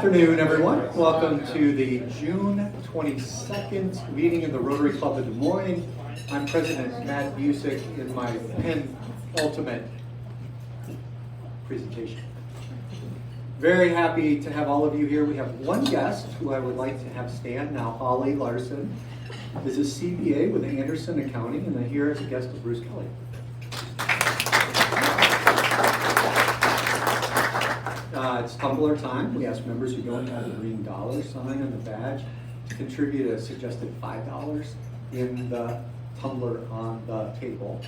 afternoon, everyone. Welcome to the June 22nd meeting of the Rotary Club of Des Moines. I'm President Matt Busick in my penultimate presentation. Very happy to have all of you here. We have one guest who I would like to have stand now. Holly Larson is a CPA with Anderson Accounting, and then here as a guest of Bruce Kelly. It's Tumbler time. We ask members who don't have a green dollar sign on the badge to contribute a suggested $5 in the tumbler on the table.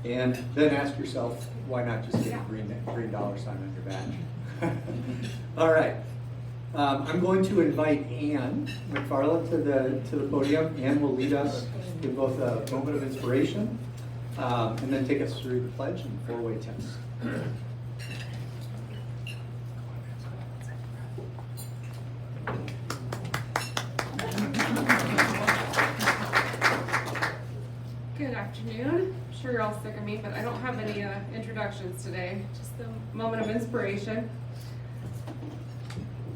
And then ask yourself, why not just get a green dollar sign on your badge? All right. I'm going to invite Ann McFarland to the podium. Ann will lead us in both a moment of inspiration and then take us through the pledge and four-way test. Good afternoon. I'm sure you're all sick of me, but I don't have any introductions today. Just a moment of inspiration.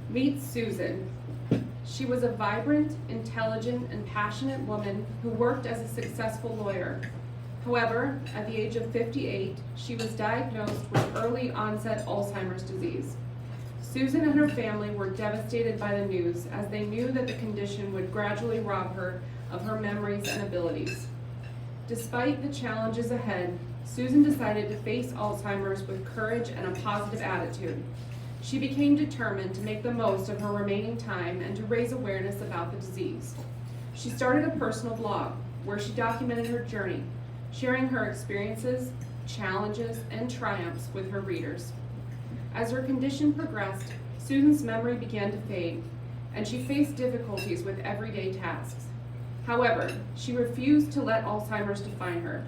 Meet Susan. She was a vibrant, intelligent, and passionate woman who worked as a successful lawyer. However, at the age of 58, she was diagnosed with early onset Alzheimer's disease. Susan and her family were devastated by the news as they knew that the condition would gradually rob her of her memories and abilities. Despite the challenges ahead, Susan decided to face Alzheimer's with courage and a positive attitude. She became determined to make the most of her remaining time and to raise awareness about the disease. She started a personal blog where she documented her journey, sharing her experiences, challenges, and triumphs with her readers. As her condition progressed, Susan's memory began to fade, and she faced difficulties with everyday tasks. However, she refused to let Alzheimer's define her.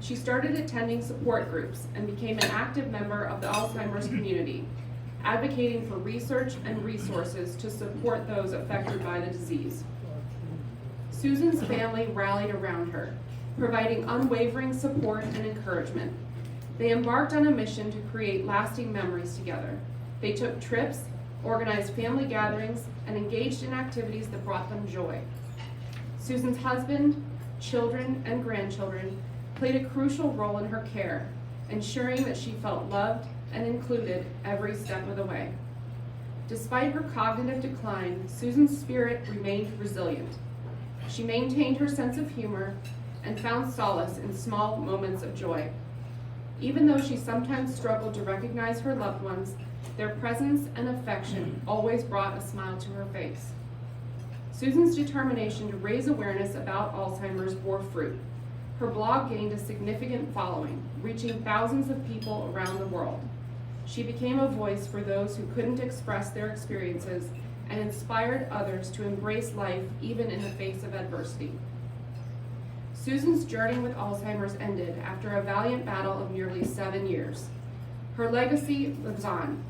She started attending support groups and became an active member of the Alzheimer's community, advocating for research and resources to support those affected by the disease. Susan's family rallied around her, providing unwavering support and encouragement. They embarked on a mission to create lasting memories together. They took trips, organized family gatherings, and engaged in activities that brought them joy. Susan's husband, children, and grandchildren played a crucial role in her care, ensuring that she felt loved and included every step of the way. Despite her cognitive decline, Susan's spirit remained resilient. She maintained her sense of humor and found solace in small moments of joy. Even though she sometimes struggled to recognize her loved ones, their presence and affection always brought a smile to her face. Susan's determination to raise awareness about Alzheimer's bore fruit. Her blog gained a significant following, reaching thousands of people around the world. She became a voice for those who couldn't express their experiences and inspired others to embrace life even in the face of adversity. Susan's journey with Alzheimer's ended after a valiant battle of nearly 7 years. Her legacy lives on.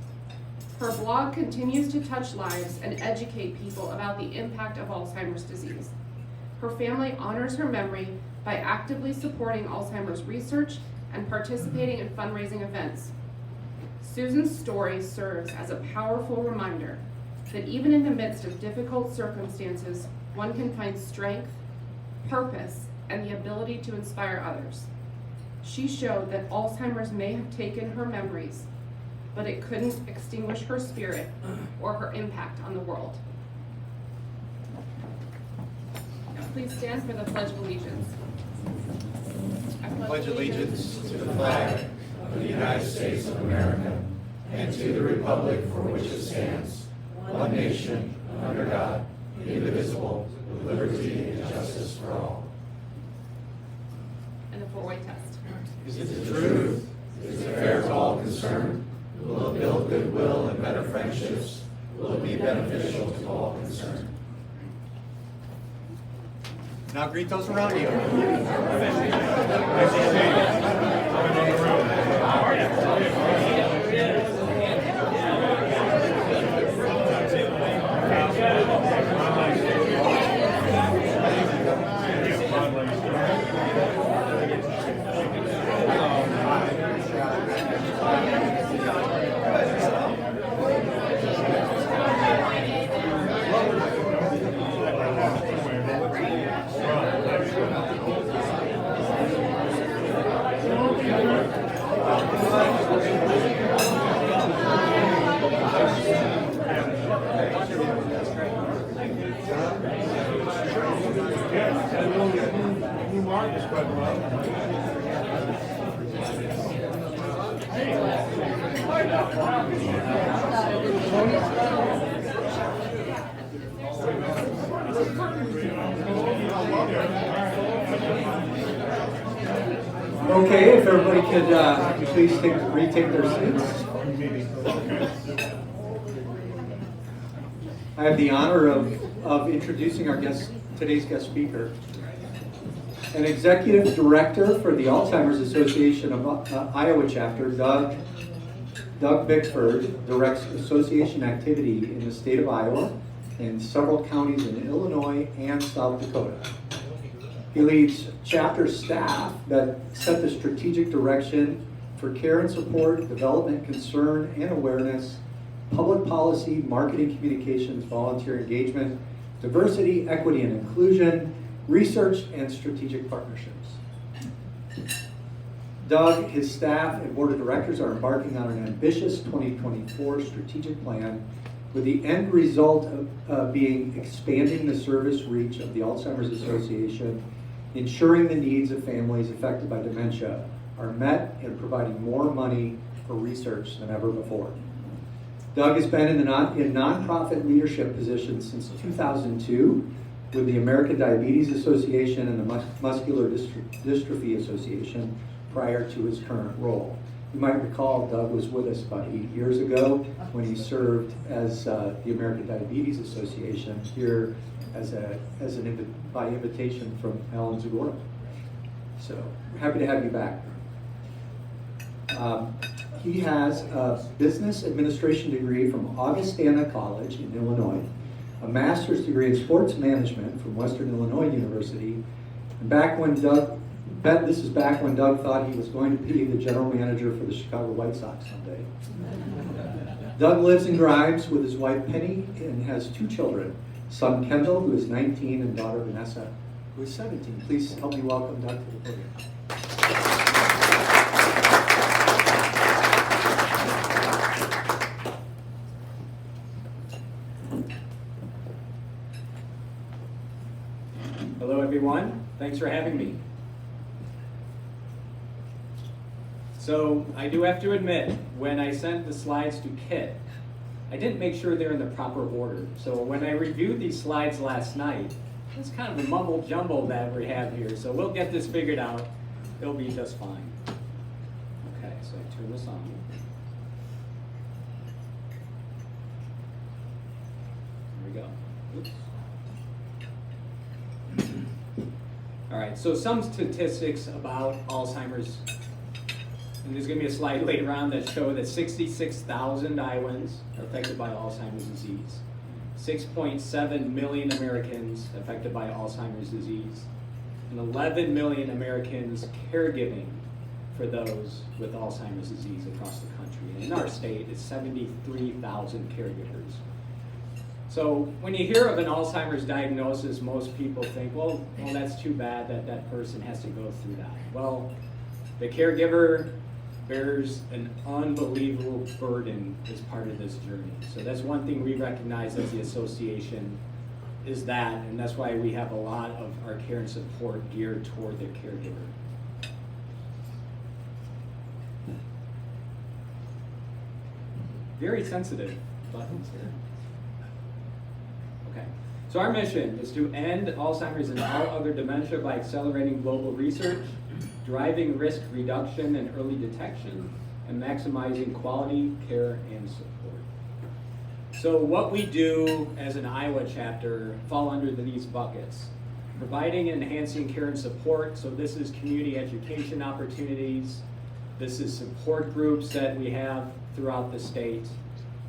Her blog continues to touch lives and educate people about the impact of Alzheimer's disease. Her family honors her memory by actively supporting Alzheimer's research and participating in fundraising events. Susan's story serves as a powerful reminder that even in the midst of difficult circumstances, one can find strength, purpose, and the ability to inspire others. She showed that Alzheimer's may have taken her memories, but it couldn't extinguish her spirit or her impact on the world. Now please stand for the Pledge of Allegiance. I pledge allegiance to the flag of the United States of America and to the republic for which it stands, one nation, under God, indivisible, with liberty and justice for all. And the four-way test. Is it the truth? Is it fair to all concerned? Will it build goodwill and better friendships? Will it be beneficial to all concerned? Now greet those around you. Yeah, that new mark is quite Okay, if everybody could please retake their seats. I have the honor of introducing our today's guest speaker. An executive director for the Alzheimer's Association of Iowa chapter, Doug Bickford, directs association activity in the state of Iowa and several counties in Illinois and South Dakota. He leads chapter staff that set the strategic direction for care and support, development, concern, and awareness, public policy, marketing communications, volunteer engagement, diversity, equity and inclusion, research, and strategic partnerships. Doug, his staff, and board of directors are embarking on an ambitious 2024 strategic plan with the end result of being expanding the service reach of the Alzheimer's Association, ensuring the needs of families affected by dementia are met, and providing more money for research than ever before. Doug has been in nonprofit leadership positions since 2002 with the American Diabetes Association and the Muscular Dystrophy Association prior to his current role. You might recall Doug was with us about 8 years ago when he served as the American Diabetes Association here by invitation from Alan Zagora. So we're happy to have you back. He has a business administration degree from Augustana College in Illinois, a master's degree in sports management from Western Illinois University, and this is back when Doug thought he was going to be the general manager for the Chicago White Sox someday. Doug lives in Grimes with his wife Penny and has 2 children, son Kendall, who is 19, and daughter Vanessa, who is 17. Please help me welcome Doug to the podium. Hello everyone, thanks for having me. So I do have to admit, when I sent the slides to Kit, I didn't make sure they're in the proper order. So when I reviewed these slides last night, it's kind of a mumble jumble that we have here. So we'll get this figured out. It'll be just fine. Okay, so I turn this on. There we go. Oops. All right, so some statistics about Alzheimer's. And there's going to be a slide later on that show that 66,000 Iowans are affected by Alzheimer's disease. 6.7 million Americans affected by Alzheimer's disease. And 11 million Americans caregiving for those with Alzheimer's disease across the country. And in our state, it's 73,000 caregivers. So when you hear of an Alzheimer's diagnosis, most people think, well, that's too bad that that person has to go through that. Well, the caregiver bears an unbelievable burden as part of this journey. So that's one thing we recognize as the association is that, and that's why we have a lot of our care and support geared toward the caregiver. Very sensitive buttons here. Okay, so our mission is to end Alzheimer's and all other dementia by accelerating global research, driving risk reduction and early detection, and maximizing quality care and support. So what we do as an Iowa chapter fall under these buckets. Providing and enhancing care and support, so this is community education opportunities, this is support groups that we have throughout the state.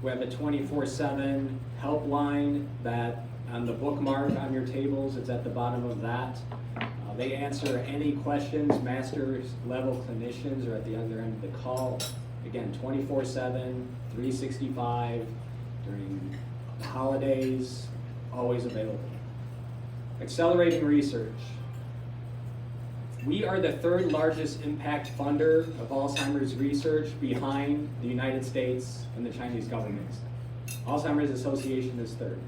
We have a 24/7 helpline that on the bookmark on your tables, it's at the bottom of that. They answer any questions. Master's level clinicians are at the other end of the call. Again, 24/7, 365, during the holidays, always available. Accelerating research. We are the 3rd largest impact funder of Alzheimer's research behind the United States and the Chinese governments. Alzheimer's Association is 3rd.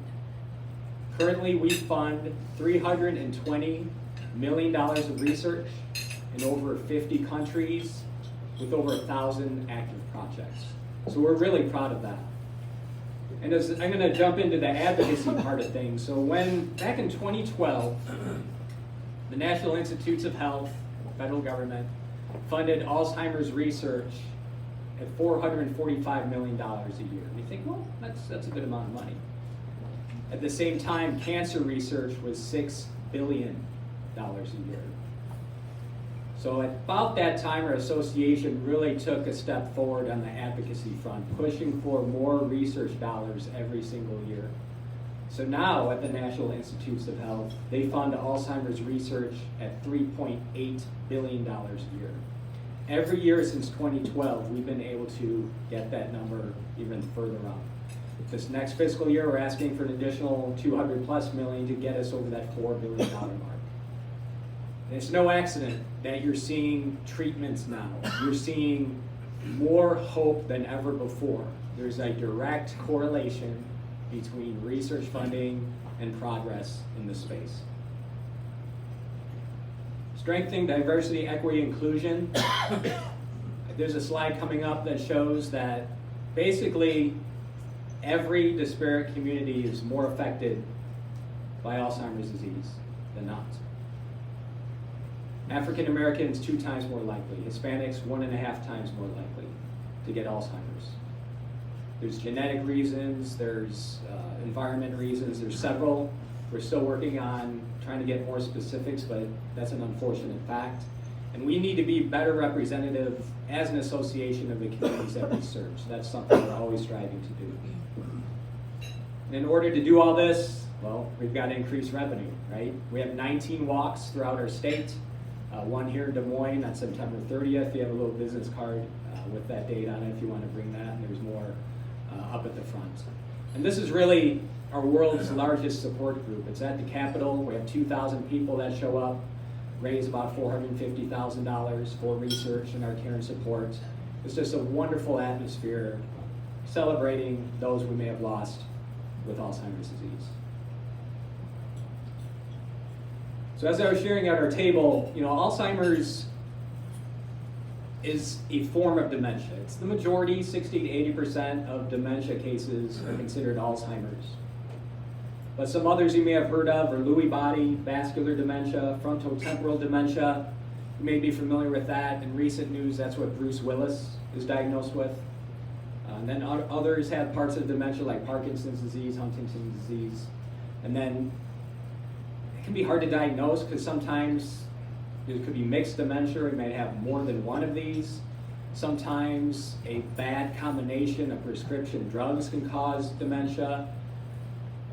Currently, we fund $320 million of research in over 50 countries with over 1,000 active projects. So we're really proud of that. And as I'm going to jump into the advocacy part of things. So back in 2012, the National Institutes of Health, federal government, funded Alzheimer's research at $445 million a year. You think, well, that's a good amount of money. At the same time, cancer research was $6 billion a year. So at about that time, our association really took a step forward on the advocacy front, pushing for more research dollars every single year. So now at the National Institutes of Health, they fund Alzheimer's research at $3.8 billion a year. Every year since 2012, we've been able to get that number even further up. This next fiscal year, we're asking for an additional $200+ million to get us over that $4 billion mark. And it's no accident that you're seeing treatments now. You're seeing more hope than ever before. There's a direct correlation between research funding and progress in this space. Strengthening diversity, equity, inclusion. There's a slide coming up that shows that basically every disparate community is more affected by Alzheimer's disease than not. African Americans 2 times more likely, Hispanics 1.5 times more likely to get Alzheimer's. There's genetic reasons, there's environment reasons, there's several. We're still working on trying to get more specifics, but that's an unfortunate fact. And we need to be better representative as an association of the communities that we serve. So that's something we're always striving to do. And in order to do all this, well, we've got to increase revenue, right? We have 19 walks throughout our state. One here in Des Moines on September 30th. You have a little business card with that date on it if you want to bring that, and there's more up at the front. And this is really our world's largest support group. It's at the Capitol. We have 2,000 people that show up, raise about $450,000 for research and our care and support. It's just a wonderful atmosphere celebrating those we may have lost with Alzheimer's disease. So as I was sharing at our table, Alzheimer's is a form of dementia. It's the majority, 60 to 80% of dementia cases are considered Alzheimer's. But some others you may have heard of are Lewy body, vascular dementia, frontotemporal dementia. You may be familiar with that. In recent news, that's what Bruce Willis is diagnosed with. And then others have parts of dementia like Parkinson's disease, Huntington's disease. And then it can be hard to diagnose because sometimes it could be mixed dementia. We may have more than one of these. Sometimes a bad combination of prescription drugs can cause dementia.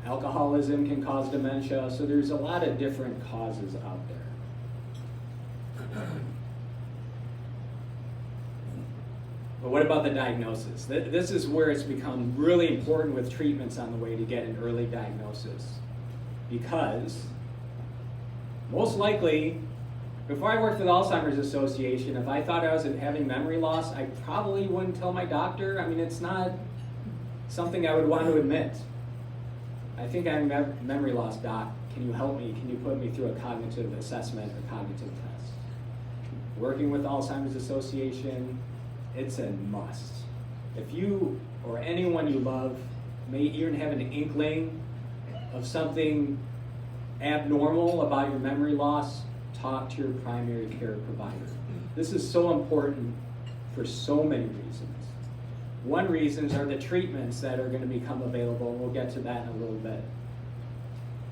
Alcoholism can cause dementia. So there's a lot of different causes out there. But what about the diagnosis? This is where it's become really important with treatments on the way to get an early diagnosis. Because most likely, before I worked for the Alzheimer's Association, if I thought I was having memory loss, I probably wouldn't tell my doctor. I mean, it's not something I would want to admit. I think I'm memory loss, doc. Can you help me? Can you put me through a cognitive assessment or cognitive test? Working with the Alzheimer's Association, it's a must. If you or anyone you love may even have an inkling of something abnormal about your memory loss, talk to your primary care provider. This is so important for so many reasons. One reason are the treatments that are going to become available, and we'll get to that in a little bit.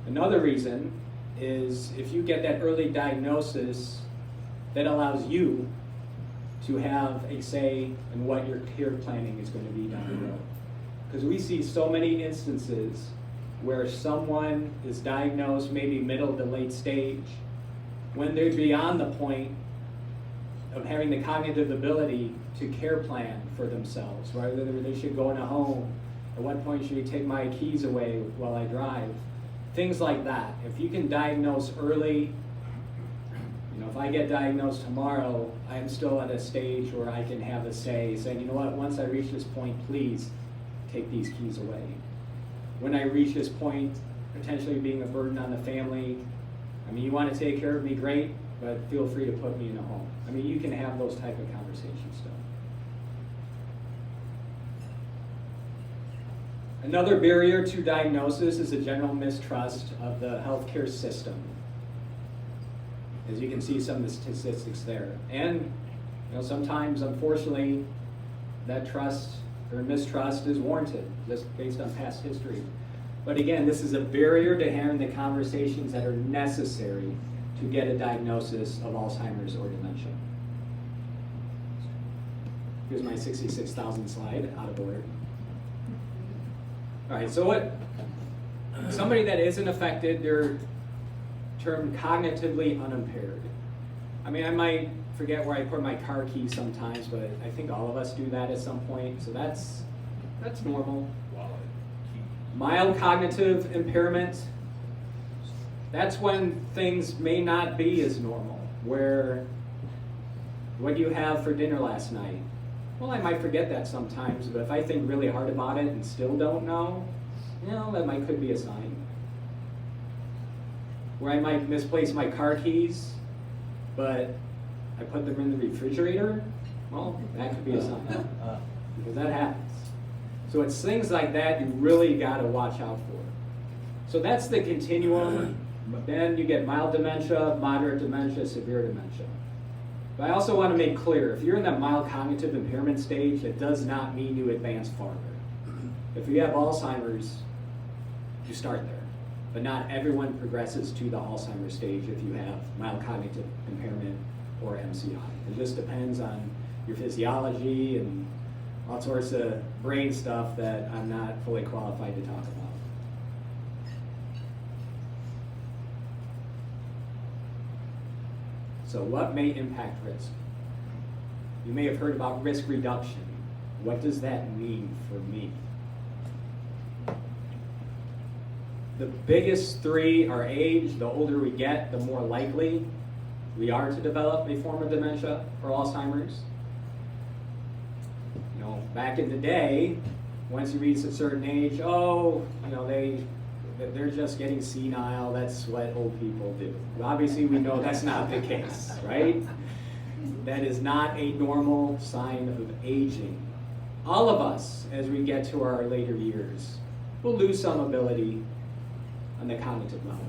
Another reason is if you get that early diagnosis, that allows you to have a say in what your care planning is going to be down the road. Because we see so many instances where someone is diagnosed maybe middle to late stage, when they're beyond the point of having the cognitive ability to care plan for themselves, whether they should go in a home, at what point should you take my keys away while I drive, things like that. If you can diagnose early, if I get diagnosed tomorrow, I'm still at a stage where I can have a say, saying, you know what, once I reach this point, please take these keys away. When I reach this point, potentially being a burden on the family. I mean, you want to take care of me, great, but feel free to put me in a home. I mean, you can have those type of conversations still. Another barrier to diagnosis is a general mistrust of the healthcare system. As you can see some of the statistics there. And sometimes, unfortunately, that trust or mistrust is warranted just based on past history. But again, this is a barrier to having the conversations that are necessary to get a diagnosis of Alzheimer's or dementia. Here's my 66,000 slide, out of order. All right, so what? Somebody that isn't affected, they're termed cognitively unimpaired. I mean, I might forget where I put my car key sometimes, but I think all of us do that at some point, so that's normal. Mild cognitive impairment, that's when things may not be as normal, where what do you have for dinner last night? Well, I might forget that sometimes, but if I think really hard about it and still don't know, that could be a sign. Where I might misplace my car keys, but I put them in the refrigerator, well, that could be a sign, because that happens. So it's things like that you really got to watch out for. So that's the continuum. Then you get mild dementia, moderate dementia, severe dementia. But I also want to make clear, if you're in that mild cognitive impairment stage, it does not mean you advance farther. If you have Alzheimer's, you start there. But not everyone progresses to the Alzheimer's stage if you have mild cognitive impairment or MCI. It just depends on your physiology and all sorts of brain stuff that I'm not fully qualified to talk about. So what may impact risk? You may have heard about risk reduction. What does that mean for me? The biggest three are age. The older we get, the more likely we are to develop a form of dementia or Alzheimer's. Back in the day, once you reach a certain age, they're just getting senile. That's what old people do. Well, obviously, we know that's not the case, right? That is not a normal sign of aging. All of us, as we get to our later years, will lose some ability on the cognitive level.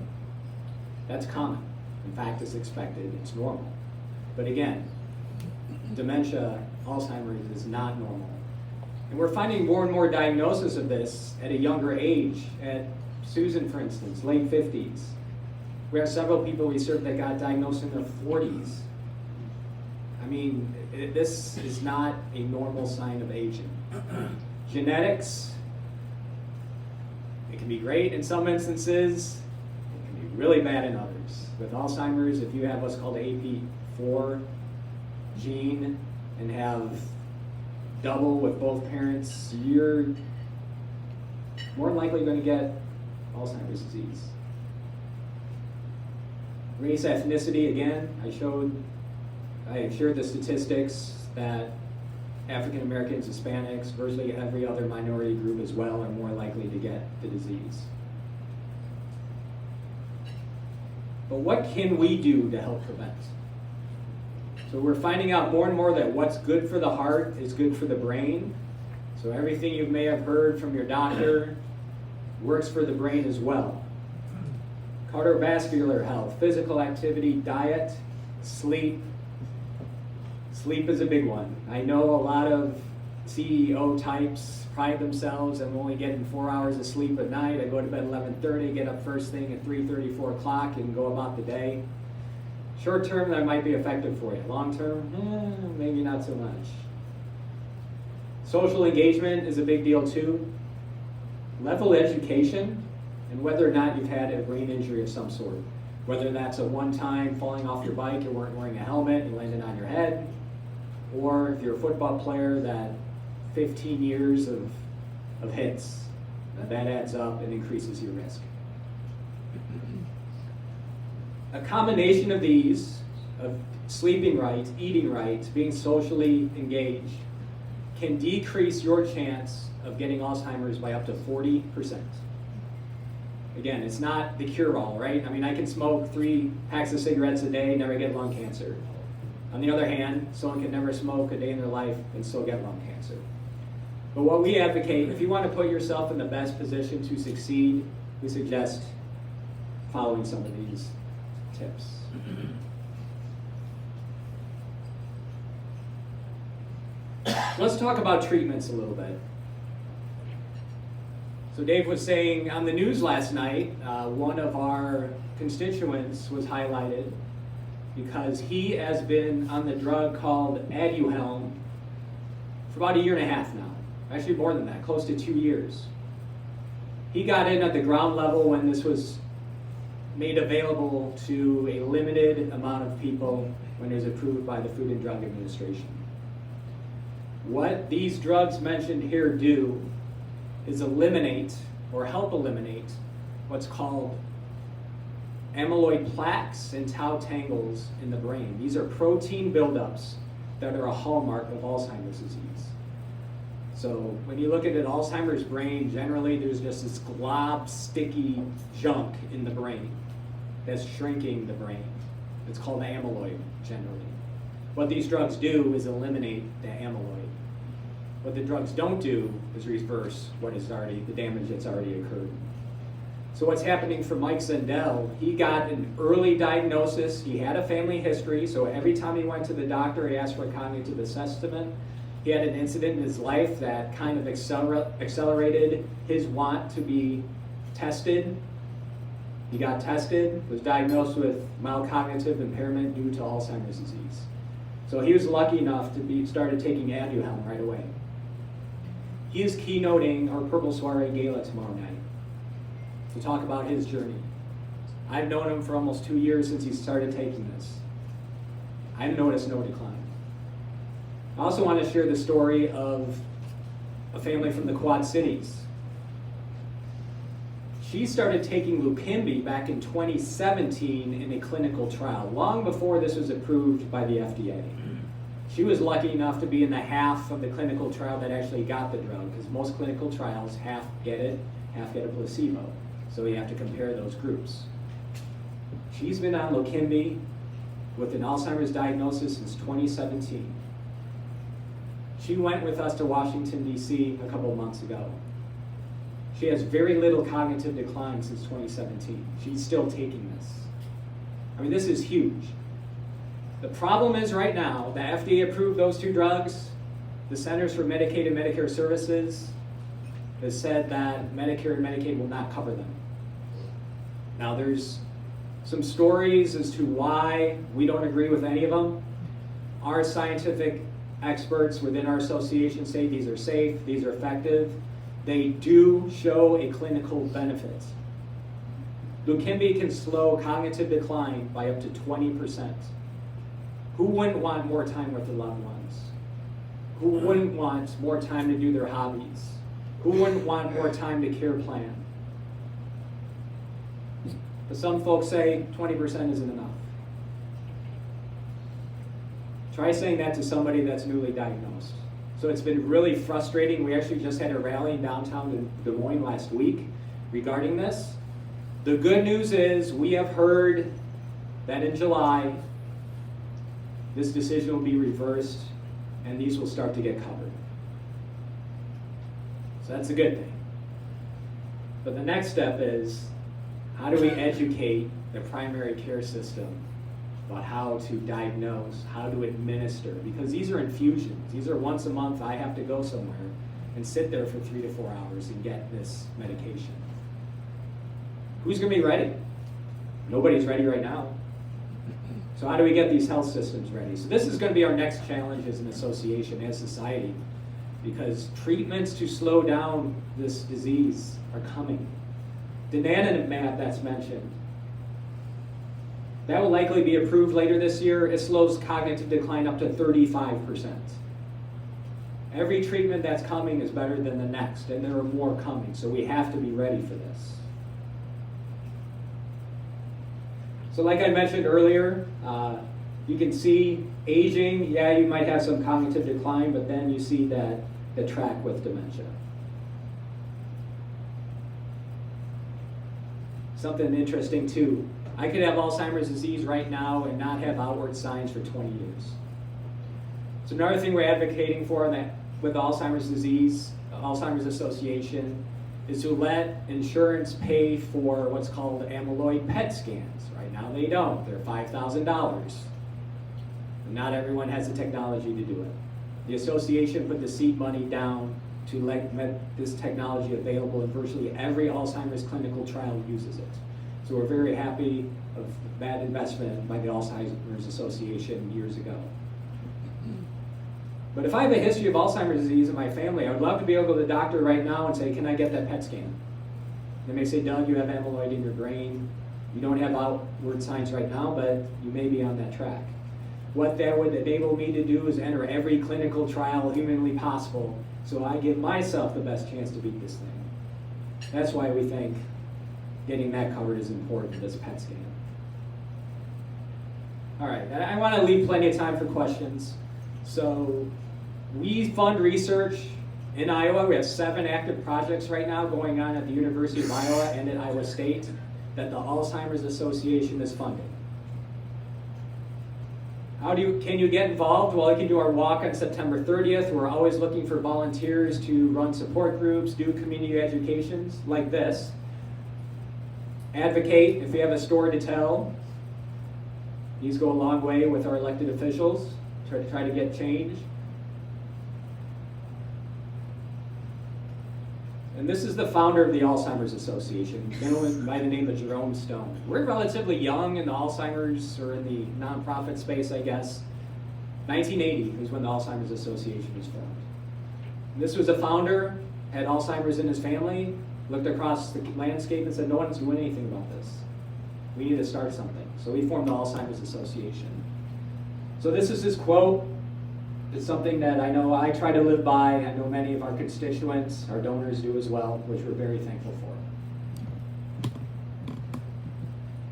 That's common. In fact, it's expected. It's normal. But again, dementia, Alzheimer's is not normal. And we're finding more and more diagnosis of this at a younger age. At Susan, for instance, late 50s. We have several people we serve that got diagnosed in their 40s. I mean, this is not a normal sign of aging. Genetics, it can be great in some instances. It can be really bad in others. With Alzheimer's, if you have what's called AP4 gene and have double with both parents, you're more likely going to get Alzheimer's disease. Race, ethnicity, again, I shared the statistics that African Americans, Hispanics, virtually every other minority group as well are more likely to get the disease. But what can we do to help prevent? So we're finding out more and more that what's good for the heart is good for the brain. So everything you may have heard from your doctor works for the brain as well. Cardiovascular health, physical activity, diet, sleep. Sleep is a big one. I know a lot of CEO types pride themselves on only getting 4 hours of sleep at night. I go to bed 11:30, get up first thing at 3:30, 4 o'clock, and go about the day. Short term, that might be effective for you. Long term, maybe not so much. Social engagement is a big deal too. Level education, and whether or not you've had a brain injury of some sort. Whether that's a one-time falling off your bike, you weren't wearing a helmet, you landed on your head, or if you're a football player, that 15 years of hits, that adds up and increases your risk. A combination of these, of sleeping right, eating right, being socially engaged, can decrease your chance of getting Alzheimer's by up to 40%. Again, it's not the cure-all, right? I mean, I can smoke 3 packs of cigarettes a day, never get lung cancer. On the other hand, someone can never smoke a day in their life and still get lung cancer. But what we advocate, if you want to put yourself in the best position to succeed, we suggest following some of these tips. Let's talk about treatments a little bit. So Dave was saying on the news last night, one of our constituents was highlighted because he has been on the drug called Aduhelm for about 1.5 years now. Actually more than that, close to 2 years. He got in at the ground level when this was made available to a limited amount of people when it was approved by the Food and Drug Administration. What these drugs mentioned here do is eliminate or help eliminate what's called amyloid plaques and tau tangles in the brain. These are protein buildups that are a hallmark of Alzheimer's disease. So when you look at an Alzheimer's brain, generally there's just this glob, sticky junk in the brain that's shrinking the brain. It's called amyloid generally. What these drugs do is eliminate the amyloid. What the drugs don't do is reverse the damage that's already occurred. So what's happening for Mike Zendel, he got an early diagnosis, he had a family history, so every time he went to the doctor, he asked for a cognitive assessment. He had an incident in his life that kind of accelerated his want to be tested. He got tested, was diagnosed with mild cognitive impairment due to Alzheimer's disease. So he was lucky enough to be started taking Aduhelm right away. He is keynoting our Purple Soiree Gala tomorrow night to talk about his journey. I've known him for almost 2 years since he started taking this. I've noticed no decline. I also want to share the story of a family from the Quad Cities. She started taking Leqembi back in 2017 in a clinical trial, long before this was approved by the FDA. She was lucky enough to be in the half of the clinical trial that actually got the drug, because most clinical trials half get it, half get a placebo. So you have to compare those groups. She's been on Leqembi with an Alzheimer's diagnosis since 2017. She went with us to Washington, D.C. a couple of months ago. She has very little cognitive decline since 2017. She's still taking this. I mean, this is huge. The problem is right now, the FDA approved those 2 drugs. The Centers for Medicaid and Medicare Services has said that Medicare and Medicaid will not cover them. Now there's some stories as to why we don't agree with any of them. Our scientific experts within our association say these are safe, these are effective. They do show a clinical benefit. Leqembi can slow cognitive decline by up to 20%. Who wouldn't want more time with their loved ones? Who wouldn't want more time to do their hobbies? Who wouldn't want more time to care plan? But some folks say 20% isn't enough. Try saying that to somebody that's newly diagnosed. So it's been really frustrating. We actually just had a rally in downtown Des Moines last week regarding this. The good news is we have heard that in July, this decision will be reversed and these will start to get covered. So that's a good thing. But the next step is, how do we educate the primary care system about how to diagnose, how to administer? Because these are infusions. These are once a month. I have to go somewhere and sit there for 3 to 4 hours and get this medication. Who's going to be ready? Nobody's ready right now. So how do we get these health systems ready? So this is going to be our next challenge as an association, as society, because treatments to slow down this disease are coming. Donanemab that's mentioned, that will likely be approved later this year. It slows cognitive decline up to 35%. Every treatment that's coming is better than the next, and there are more coming, so we have to be ready for this. So like I mentioned earlier, you can see aging, yeah, you might have some cognitive decline, but then you see that the track with dementia. something interesting too. I could have Alzheimer's disease right now and not have outward signs for 20 years. So another thing we're advocating for that with Alzheimer's disease, Alzheimer's Association, is to let insurance pay for what's called amyloid PET scans. Right now they don't. They're $5,000. Not everyone has the technology to do it. The association put the seed money down to make this technology available, and virtually every Alzheimer's clinical trial uses it. So we're very happy of that investment by the Alzheimer's Association years ago. But if I have a history of Alzheimer's disease in my family, I would love to be able to go to the doctor right now and say, can I get that PET scan? They may say, Doug, you have amyloid in your brain. You don't have outward signs right now, but you may be on that track. What that would enable me to do is enter every clinical trial humanly possible so I give myself the best chance to beat this thing. That's why we think getting that covered is important, this PET scan. All right, I want to leave plenty of time for questions. So we fund research in Iowa. We have 7 active projects right now going on at the University of Iowa and at Iowa State that the Alzheimer's Association is funding. Can you get involved? Well, you can do our walk on September 30th. We're always looking for volunteers to run support groups, do community educations like this. Advocate if you have a story to tell. These go a long way with our elected officials. Try to get change. And this is the founder of the Alzheimer's Association, a gentleman by the name of Jerome Stone. We're relatively young in the Alzheimer's, or in the nonprofit space, I guess. 1980 was when the Alzheimer's Association was formed. This was a founder, had Alzheimer's in his family, looked across the landscape and said, no one's doing anything about this. We need to start something. So we formed the Alzheimer's Association. So this is his quote. It's something that I know I try to live by. I know many of our constituents, our donors do as well, which we're very thankful for.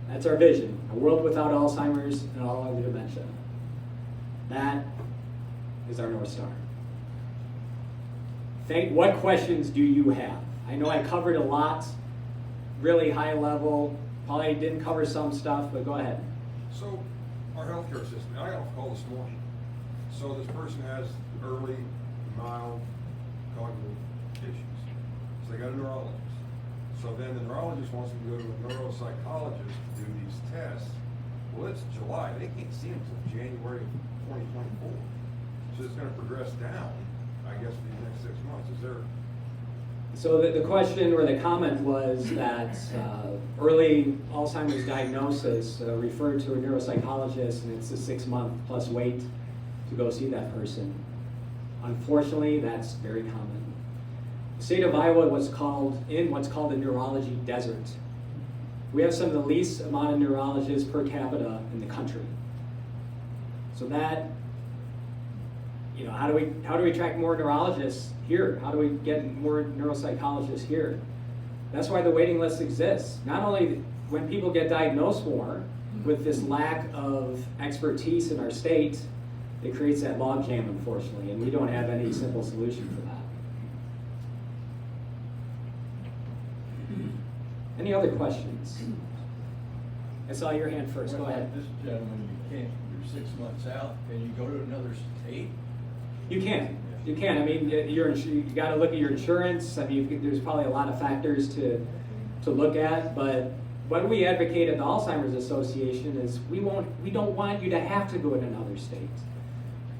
That's our vision, a world without Alzheimer's and all other dementia. That is our North Star. What questions do you have? I know I covered a lot, really high level. Probably didn't cover some stuff, but go ahead. So, our healthcare system, I got a call this morning. So this person has early, mild cognitive issues. So they got a neurologist. So then the neurologist wants them to go to a neuropsychologist to do these tests. Well, it's July. They can't see them until January 2024. So it's going to progress down, I guess, for the next 6 months. Is there... So the question or the comment was that early Alzheimer's diagnosis referred to a neuropsychologist, and it's a 6-month plus wait to go see that person. Unfortunately, that's very common. The state of Iowa was in what's called a neurology desert. We have some of the least amount of neurologists per capita in the country. So that, how do we attract more neurologists here? How do we get more neuropsychologists here? That's why the waiting list exists. Not only when people get diagnosed more with this lack of expertise in our state, it creates that logjam, unfortunately, and we don't have any simple solution for that. Any other questions? I saw your hand first. Go ahead. This gentleman, you're 6 months out. Can you go to another state? You can. You can. I mean, you got to look at your insurance. I mean, there's probably a lot of factors to look at. But what we advocate at the Alzheimer's Association is we don't want you to have to go to another state.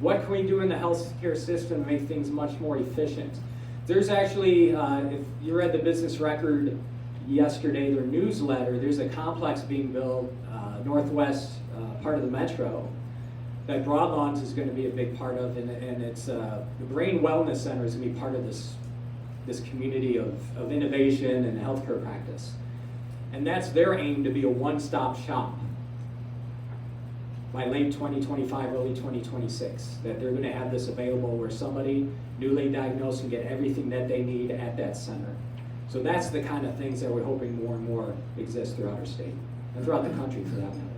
What can we do in the healthcare system to make things much more efficient? There's actually, if you read the Business Record yesterday, their newsletter, there's a complex being built northwest part of the metro that Broadlawns is going to be a big part of, and it's the Brain Wellness Center is going to be part of this community of innovation and healthcare practice. And that's their aim, to be a one-stop shop by late 2025, early 2026, that they're going to have this available where somebody newly diagnosed can get everything that they need at that center. So that's the kind of things that we're hoping more and more exist throughout our state, and throughout the country for that matter.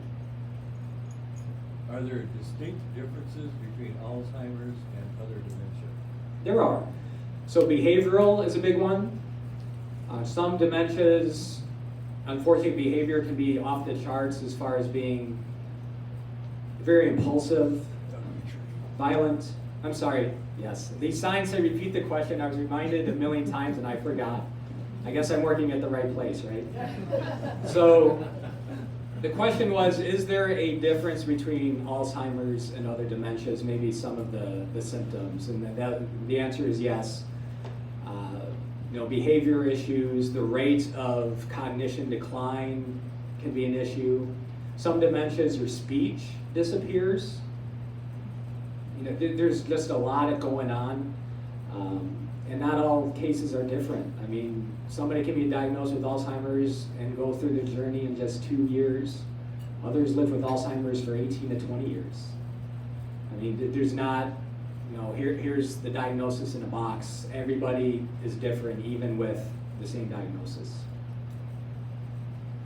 Are there distinct differences between Alzheimer's and other dementia? There are. So behavioral is a big one. Some dementias unfortunately, behavior can be off the charts as far as being very impulsive, violent. I'm sorry, yes. These signs say repeat the question. I was reminded a million times and I forgot. I guess I'm working at the right place, right? So the question was, is there a difference between Alzheimer's and other dementias, maybe some of the symptoms? And the answer is yes. Behavior issues, the rate of cognition decline can be an issue. Some dementias, your speech disappears. There's just a lot going on, and not all cases are different. I mean, somebody can be diagnosed with Alzheimer's and go through the journey in just 2 years. Others live with Alzheimer's for 18 to 20 years. I mean, there's not, here's the diagnosis in a box. Everybody is different, even with the same diagnosis.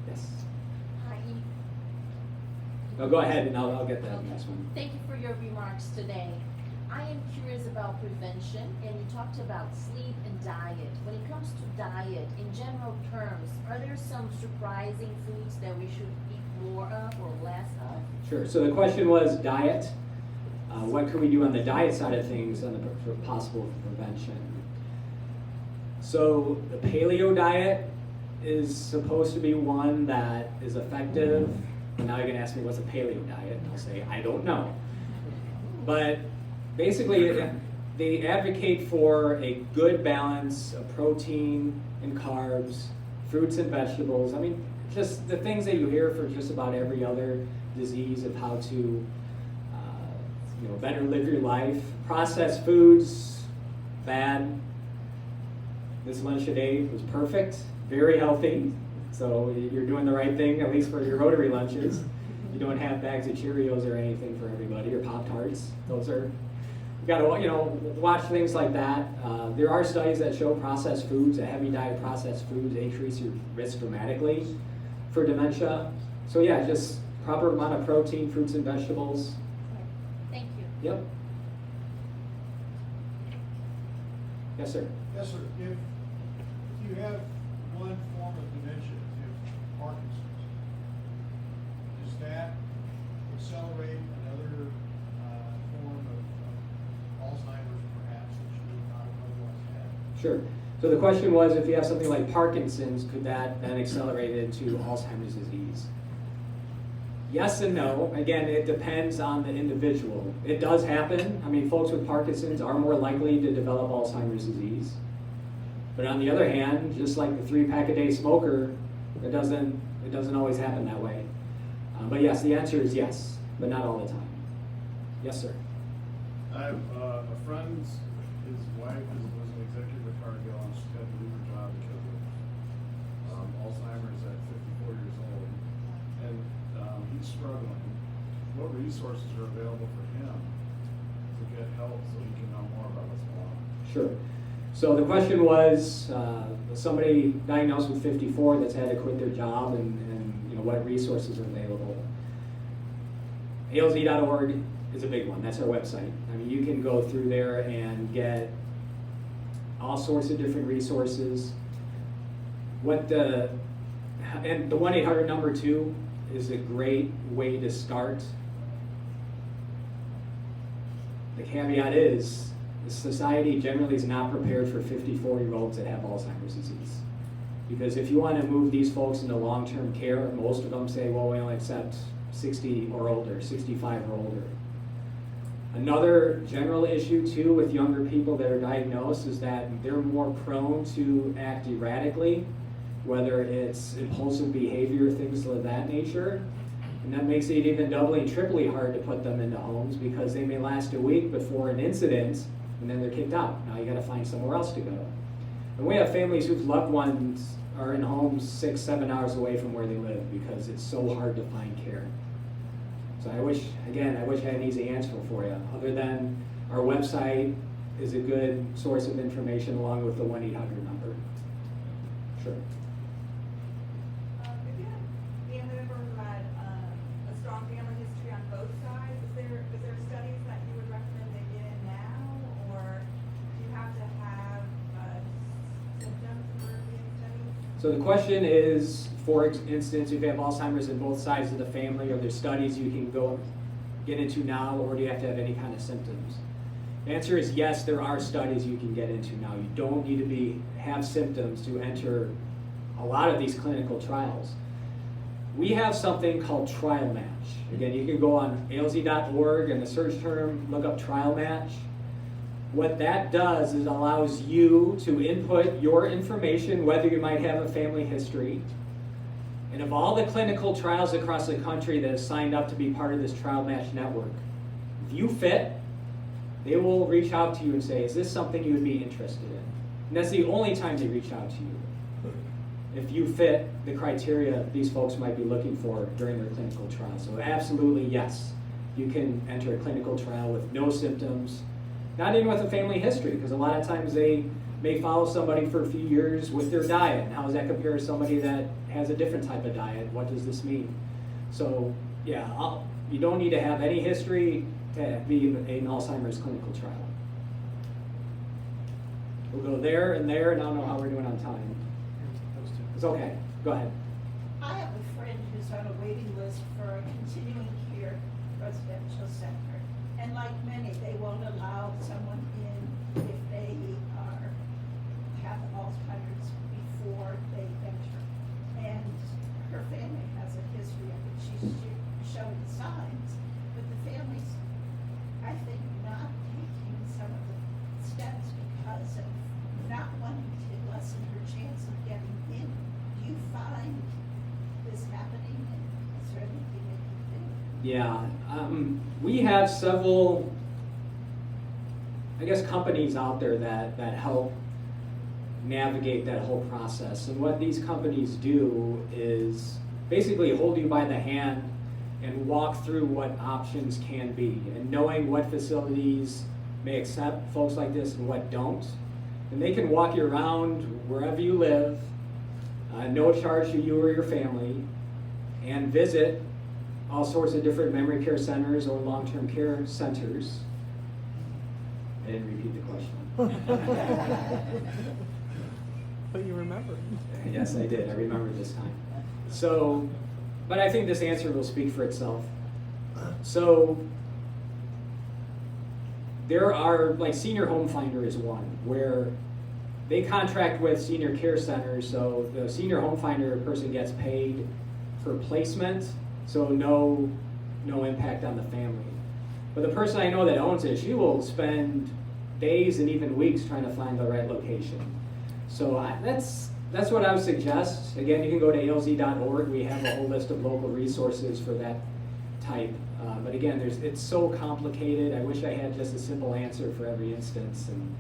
Yes? Hi. No, go ahead, and I'll get that next one. Thank you for your remarks today. I am curious about prevention, and you talked about sleep and diet. When it comes to diet, in general terms, are there some surprising foods that we should eat more of or less of? Sure. So the question was diet. What can we do on the diet side of things for possible prevention? So the paleo diet is supposed to be one that is effective. Now you're going to ask me what's a paleo diet, and I'll say I don't know. But basically, they advocate for a good balance of protein and carbs, fruits and vegetables. I mean, just the things that you hear for just about every other disease of how to better live your life. Processed foods, bad. This lunch today was perfect, very healthy. So you're doing the right thing, at least for your Rotary lunches. You don't have bags of Cheerios or anything for everybody, or Pop-Tarts. Those are, you gotta watch things like that. There are studies that show processed foods, a heavy diet of processed foods increase your risk dramatically for dementia. So yeah, just proper amount of protein, fruits and vegetables. Thank you. Yep. Yes, sir. Yes, sir. If you have one form of dementia, if you have Parkinson's, does that accelerate another form of Alzheimer's perhaps that you would not otherwise have? Sure. So the question was, if you have something like Parkinson's, could that then accelerate into Alzheimer's disease? Yes and no. Again, it depends on the individual. It does happen. I mean, folks with Parkinson's are more likely to develop Alzheimer's disease. But on the other hand, just like the 3-pack-a-day smoker, it doesn't always happen that way. But yes, the answer is yes, but not all the time. Yes, sir. I have a friend, his wife was an executive at Cargill, and she's had to leave her job because of Alzheimer's at 54 years old. And he's struggling. What resources are available for him to get help so he can know more about what's going on? Sure. So the question was, somebody diagnosed with 54 that's had to quit their job, and what resources are available. ALZ.org is a big one. That's our website. I mean, you can go through there and get all sorts of different resources. And the 1-800 number too is a great way to start. The caveat is, the society generally is not prepared for 54-year-olds that have Alzheimer's disease. Because if you want to move these folks into long-term care, most of them say, well, we only accept 60 or older, 65 or older. Another general issue too with younger people that are diagnosed is that they're more prone to act erratically, whether it's impulsive behavior, things of that nature. And that makes it even doubly and triply hard to put them into homes because they may last a week before an incident and then they're kicked out. Now you gotta find somewhere else to go. And we have families whose loved ones are in homes 6-7 hours away from where they live because it's so hard to find care. So I wish I had an easy answer for you, other than our website is a good source of information along with the 1-800 number. Sure. If you have family members who had a strong family history on both sides, is there studies that you would recommend they get in now, or do you have to have symptoms for being studied? So the question is, for instance, if you have Alzheimer's in both sides of the family, are there studies you can go get into now, or do you have to have any kind of symptoms? The answer is yes, there are studies you can get into now. You don't need to have symptoms to enter a lot of these clinical trials. We have something called Trial Match. Again, you can go on alz.org and the search term, look up Trial Match. What that does is allows you to input your information, whether you might have a family history. And of all the clinical trials across the country that have signed up to be part of this Trial Match network, if you fit, they will reach out to you and say, is this something you would be interested in? And that's the only time they reach out to you. If you fit the criteria these folks might be looking for during their clinical trial. So absolutely yes, you can enter a clinical trial with no symptoms, not even with a family history, because a lot of times they may follow somebody for a few years with their diet. And how does that compare to somebody that has a different type of diet? What does this mean? So yeah, you don't need to have any history to be an Alzheimer's clinical trial. We'll go there and there, and I don't know how we're doing on time. It's okay, go ahead. I have a friend who's on a waiting list for a continuing care residential center. And like many, they won't allow someone in if they have Alzheimer's before they enter. And her family has a history of it. She's showing signs, but the family's, I think, not taking some of the steps because of not wanting to lessen her chance of getting in. Do you find this happening, and is there anything they can do? Yeah, we have several, I guess, companies out there that help navigate that whole process. And what these companies do is basically hold you by the hand and walk through what options can be, and knowing what facilities may accept folks like this and what don't. And they can walk you around wherever you live, no charge to you or your family, and visit all sorts of different memory care centers or long-term care centers. I didn't repeat the question. But you remember. Yes, I did. I remember this time. So, but I think this answer will speak for itself. So, there are, like Senior Home Finder is one, where they contract with senior care centers, so the Senior Home Finder person gets paid for placement, so no impact on the family. But the person I know that owns it, she will spend days and even weeks trying to find the right location. So that's what I would suggest. Again, you can go to alz.org. We have a whole list of local resources for that type. But again, it's so complicated. I wish I had just a simple answer for every instance. And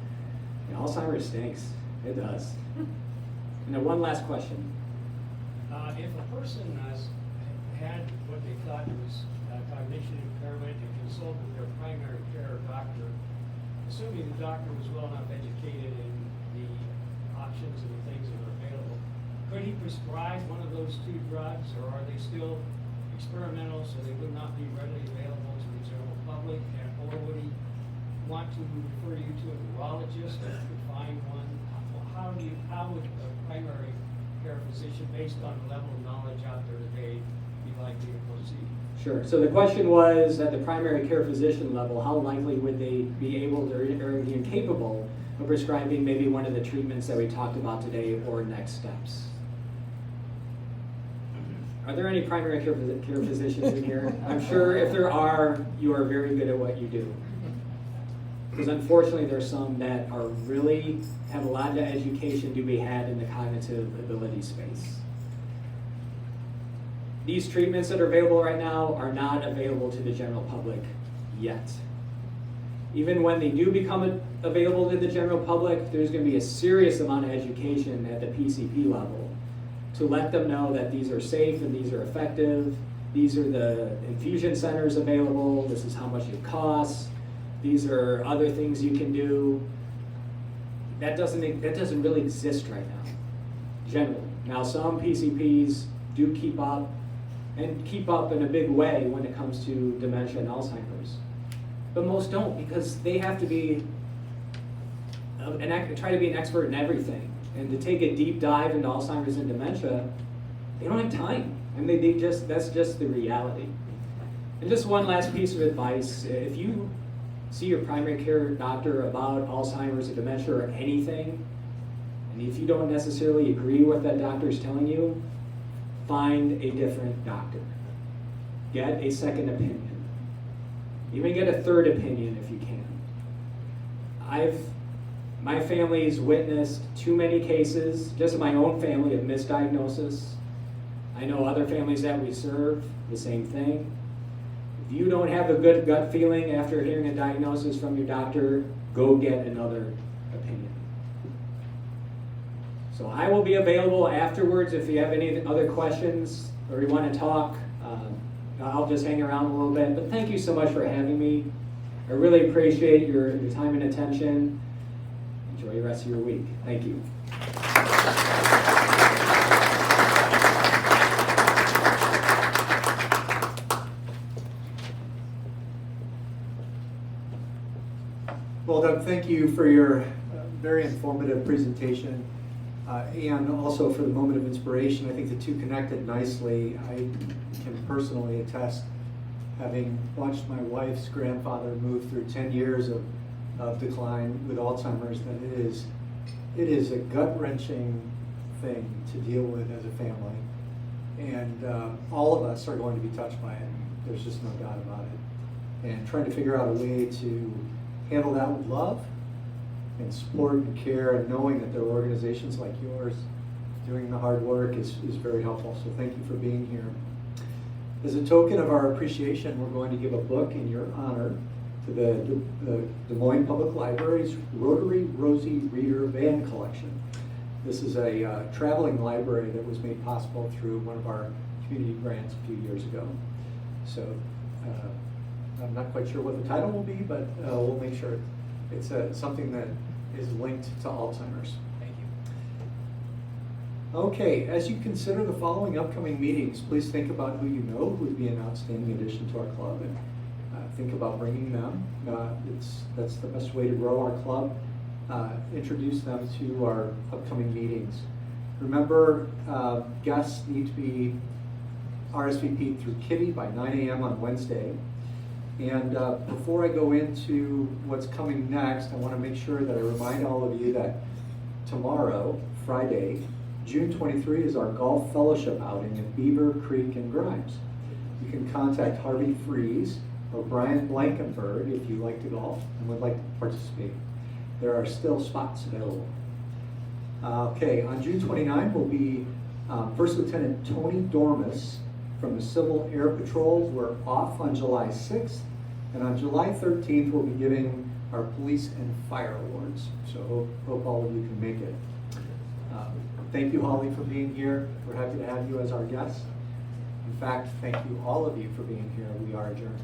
Alzheimer's stinks. It does. And then one last question. If a person has had what they thought was cognition impairment and consult with their primary care doctor, assuming the doctor was well enough educated in the options and the things that are available, could he prescribe one of those two drugs, or are they still experimental, so they would not be readily available to the general public? Or would he want to refer you to a neurologist or could find one? How would a primary care physician, based on the level of knowledge out there today, be likely to proceed? Sure. So the question was, at the primary care physician level, how likely would they be able to, or be incapable of prescribing maybe one of the treatments that we talked about today or next steps? Are there any primary care physicians in here? I'm sure if there are, you are very good at what you do. Because unfortunately, there's some that are really have a lot of education to be had in the cognitive ability space. These treatments that are available right now are not available to the general public yet. Even when they do become available to the general public, there's going to be a serious amount of education at the PCP level to let them know that these are safe and these are effective. These are the infusion centers available. This is how much it costs. These are other things you can do. That doesn't really exist right now, generally. Now, some PCPs do keep up in a big way when it comes to dementia and Alzheimer's. But most don't, because they have to be try to be an expert in everything. And to take a deep dive into Alzheimer's and dementia, they don't have time. And that's just the reality. And just one last piece of advice, if you see your primary care doctor about Alzheimer's or dementia or anything, and if you don't necessarily agree with what that doctor is telling you, find a different doctor. Get a second opinion. Even get a third opinion if you can. My family's witnessed too many cases, just in my own family, of misdiagnosis. I know other families that we serve, the same thing. If you don't have a good gut feeling after hearing a diagnosis from your doctor, go get another opinion. So I will be available afterwards if you have any other questions or you want to talk. I'll just hang around a little bit. But thank you so much for having me. I really appreciate your time and attention. Enjoy the rest of your week. Thank you. Well, Doug, thank you for your very informative presentation and also for the moment of inspiration. I think the two connected nicely. I can personally attest, having watched my wife's grandfather move through 10 years of decline with Alzheimer's, that it is a gut-wrenching thing to deal with as a family. And all of us are going to be touched by it. There's just no doubt about it. And trying to figure out a way to handle that with love and support and care, and knowing that there are organizations like yours doing the hard work is very helpful. So thank you for being here. As a token of our appreciation, we're going to give a book in your honor to the Des Moines Public Library's Rotary Rosie Reader Van Collection. This is a traveling library that was made possible through one of our community grants a few years ago. So I'm not quite sure what the title will be, but we'll make sure it's something that is linked to Alzheimer's. Thank you. Okay, as you consider the following upcoming meetings, please think about who you know who would be an outstanding addition to our club, and think about bringing them. That's the best way to grow our club. Introduce them to our upcoming meetings. Remember, guests need to be RSVP'd through Kitty by 9 a.m. on Wednesday. And before I go into what's coming next, I want to make sure that I remind all of you that tomorrow, Friday, June 23, is our golf fellowship outing in Beaver Creek and Grimes. You can contact Harvey Fries or Brian Blankenberg if you like to golf and would like to participate. There are still spots available. Okay, on June 29 will be First Lieutenant Tony Dormus from the Civil Air Patrol. We're off on July 6th, and on July 13th we'll be giving our police and fire awards. So hope all of you can make it. Thank you, Holly, for being here. We're happy to have you as our guest. In fact, thank you all of you for being here. We are adjourned.